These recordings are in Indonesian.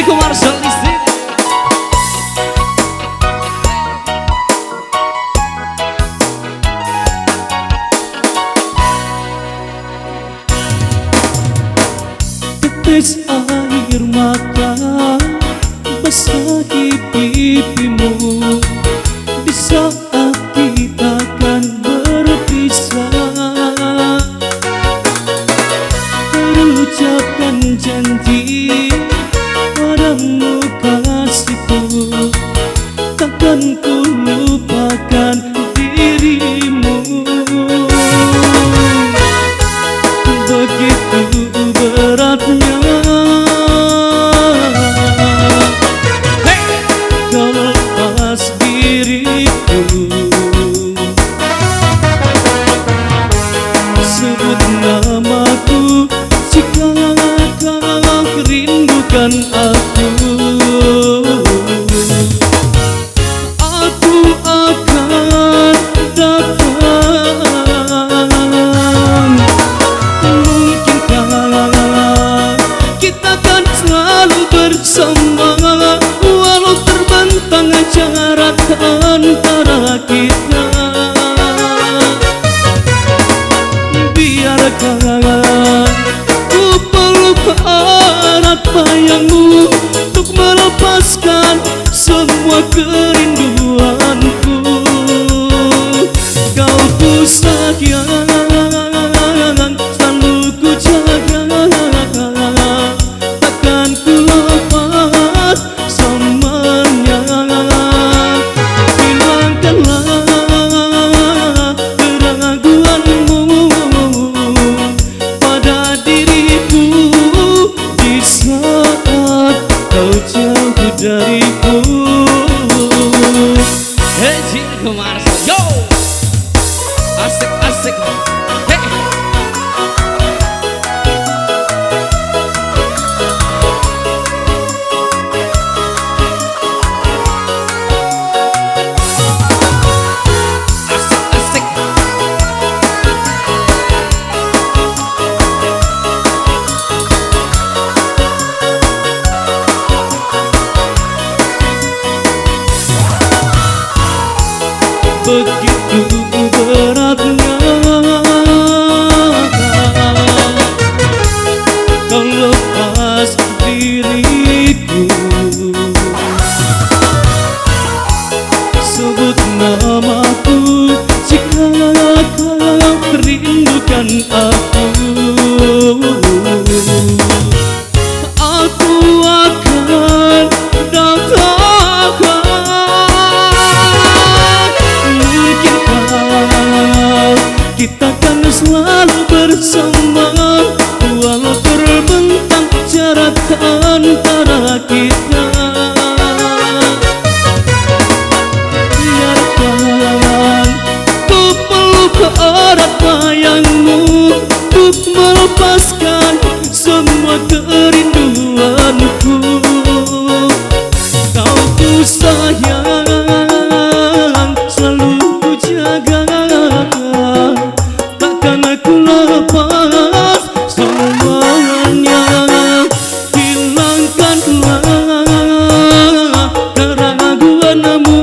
Rico Marcel di sini. Tetes air mata basahi pipimu di saat kita akan berpisah. Terucapkan janji padamu kasihku, takkan ku lupakan dirimu. Begitu beratnya kau lepas diriku. Sebut namaku jika kau rindukan aku. Aku akan datang. Mungkinkah kita kan selalu bersama, walau terbentang jarak antara kita. Biarkan ku peluk erat bayangmu untuk melepaskan semua kerinduanku. Kau ku sayang, selalu ku jaga, takkan ku lepas semuanya. Hilangkanlah keraguanmu pada diriku di saat kau jauh dariku. Hey Rico Marcel, yo, asik asik. Hey. Asik asik. Begitu beratnya kau lepas diriku. Sebut namaku jika kau rindukan aku. Aku akan datang. Mungkinkah kita kan selalu bersama, walau terbentang jarak antara kita. Biarkan ku peluk erat bayangmu untuk melepaskan semua kerinduanku. Kau ku sayang, selalu ku jaga, takkan aku lepas semuanya. Hilangkanlah keraguanmu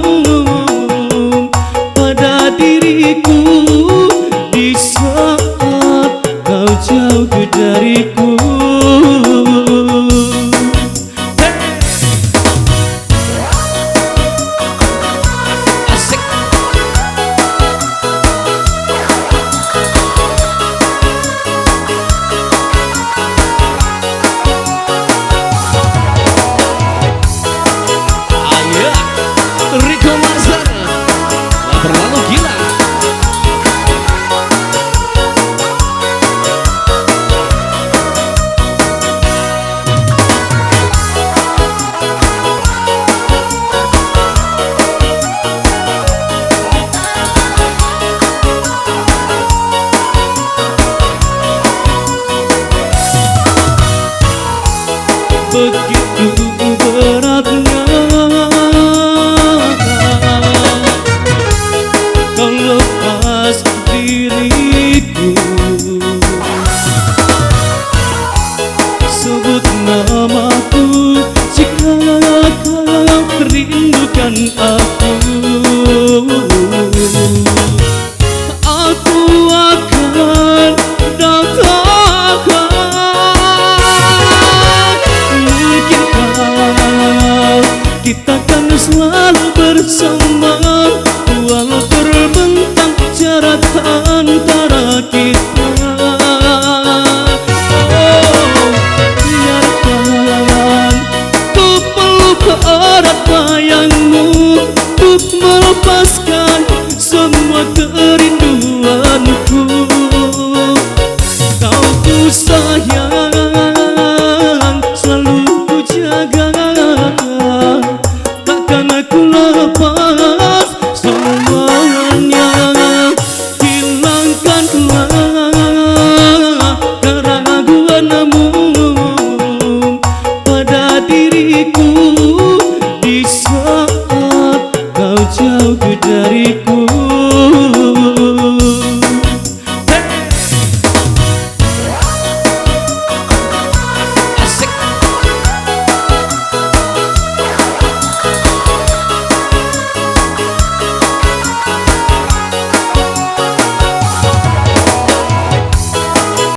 pada diriku di saat kau jauh dariku. Asik. Ayo, Rico Marcel, gak terlalu gila. Begitu beratnya kau lepas diriku. Sebut namaku jika aku akan datangkan. Mungkinkah kita kan selalu bersama, walau terbentang jarak antara kita. Oh, biarkan ku peluk erat bayangmu untuk melepaskan semua kerinduanku. Kau ku sayang, selalu ku jaga, takkan aku lepas semuanya. Hilangkanlah keraguanmu pada diriku di saat kau jauh dariku.